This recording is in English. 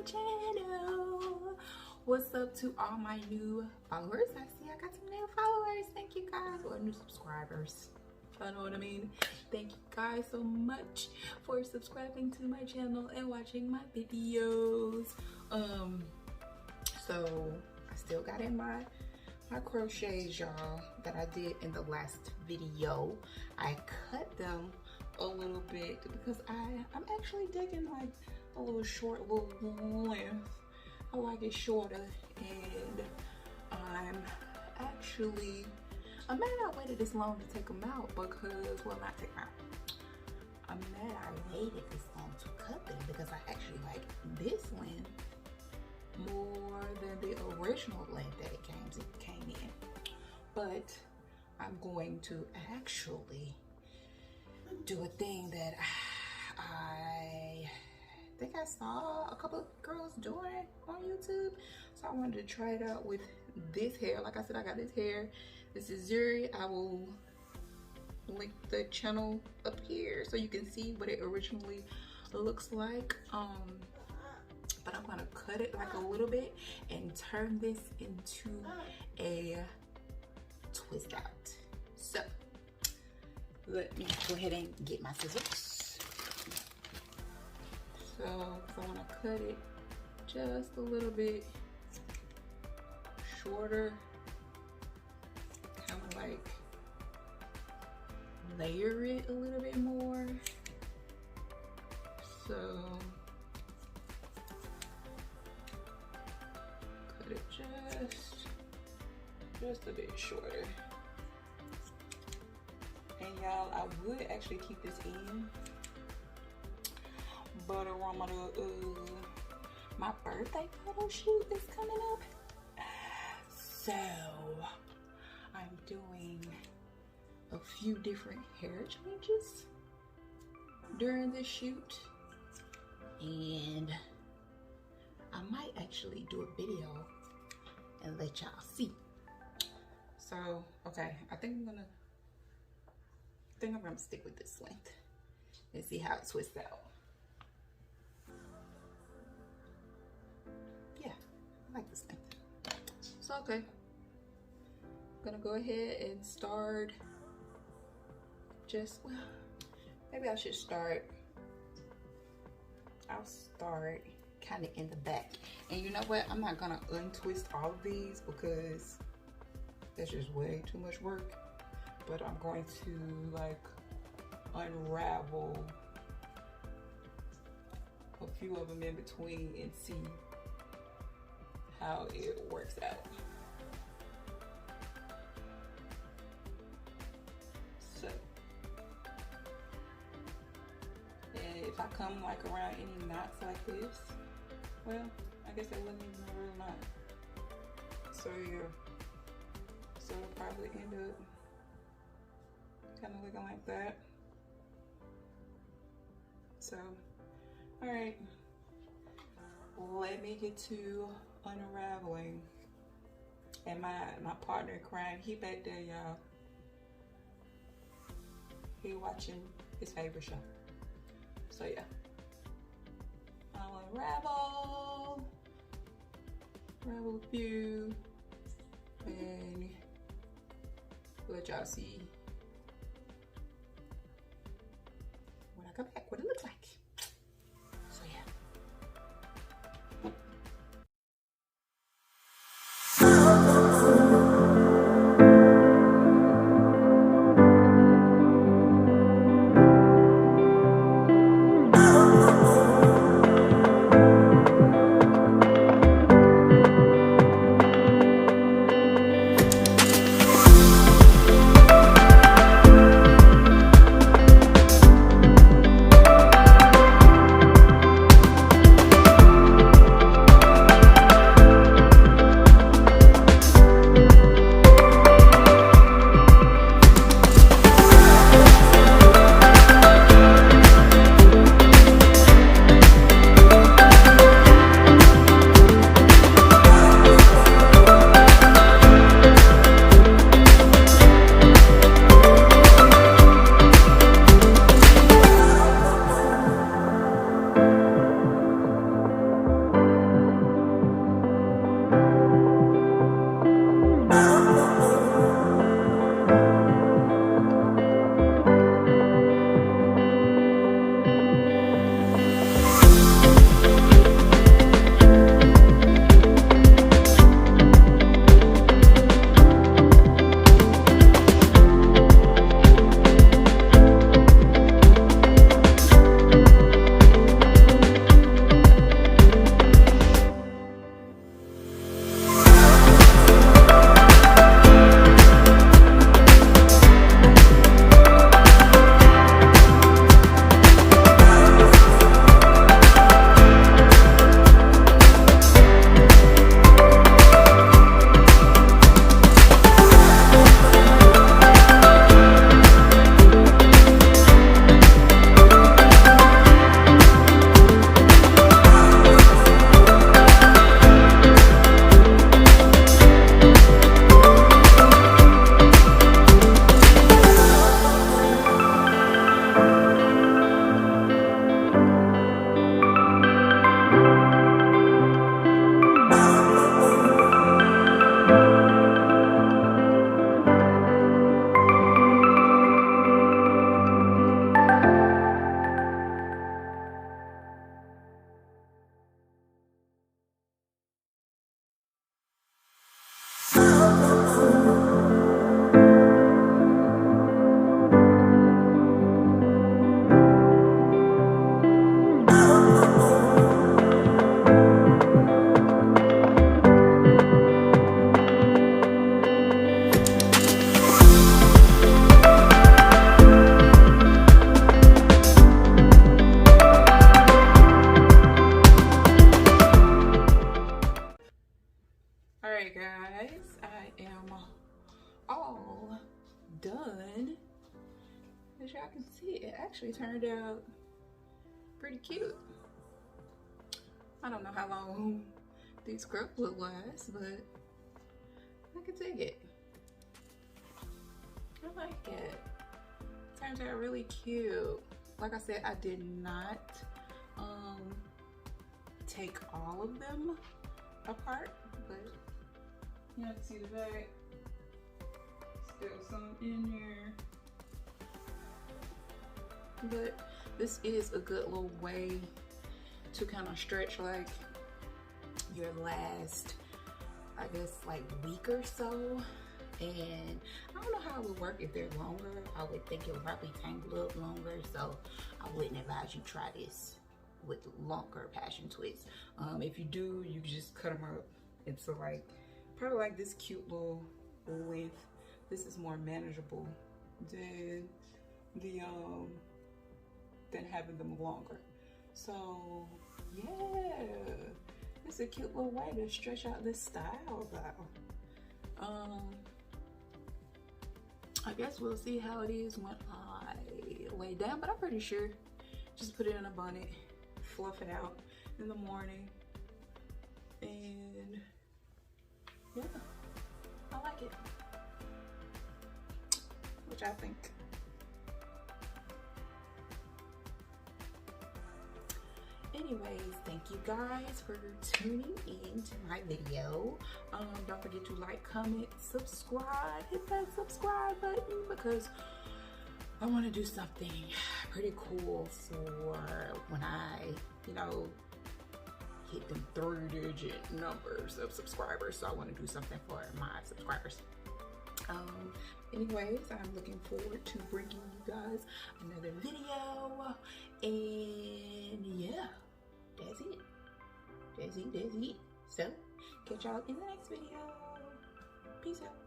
channel. What's up to all my new followers? I see I got some new followers. Thank you guys, or new subscribers. I know what I mean. Thank you guys so much for subscribing to my channel and watching my videos. So I still got in my crochets, y'all, that I did in the last video. I cut them a little bit because I'm actually digging like a little short little length. I like it shorter, and I'm mad I waited this long to take them out because, well, not take them out. I'm mad I waited this long to cut them because I actually like this length more than the original length that it came in. But I'm going to actually do a thing that I think I saw a couple of girls doing on YouTube. So I wanted to try it out with this hair. Like I said, I got this hair. This is Zuri. I will link the channel up here so you can see what it originally looks like. But I'm gonna cut it like a little bit and turn this into a twist out. So let me go ahead and get my scissors. So I want to cut it just a little bit shorter, kind of like layer it a little bit more. So cut it just a bit shorter. And y'all, I would actually keep this in, but around my birthday photo shoot is coming up, so I'm doing a few different hair changes during this shoot, and I might actually do a video and let y'all see. So okay, I think I'm gonna stick with this length and see how it twists out. Yeah, I like this length. So okay, I'm gonna go ahead and start well, maybe I'll start kind of in the back. And you know what? I'm not gonna untwist all of these because that's just way too much work. But I'm going to like unravel a few of them in between and see how it works out. So, and if I come like around any knots like this, well, I guess that wasn't even a real knot. So yeah, so it'll probably end up kind of looking like that. So, all right, let me get to unraveling. And my partner in crime, he back there, y'all. He watching his favorite show. So yeah, I'll unravel a few, and let y'all see when I come back what it looks like. So yeah. done. As y'all can see, it actually turned out pretty cute. I don't know how long these scrubs will last, but I can take it. I like it. Turns out really cute. Like I said, I did not take all of them apart, but you can see the back. Still some in here. But this is a good little way to kind of stretch like your last, I guess, like week or so. And I don't know how it would work if they're longer. I would think it would probably tangle up longer, so I wouldn't advise you try this with longer passion twists. If you do, you can just cut them up into like probably like this cute little length. This is more manageable than the than having them longer. So yeah, it's a cute little way to stretch out this style though. I guess we'll see how it is when I lay down, but I'm pretty sure just put it in a bonnet, fluff it out in the morning, and yeah, I like it. What y'all think? Anyways, thank you guys for tuning in to my video. Don't forget to like, comment, subscribe, hit that subscribe button because I want to do something pretty cool for when I, you know, hit them 3-digit numbers of subscribers. So I want to do something for my subscribers. Anyways, I'm looking forward to bringing you guys another video, and yeah, that's it. That's it. So catch y'all in the next video. Peace out.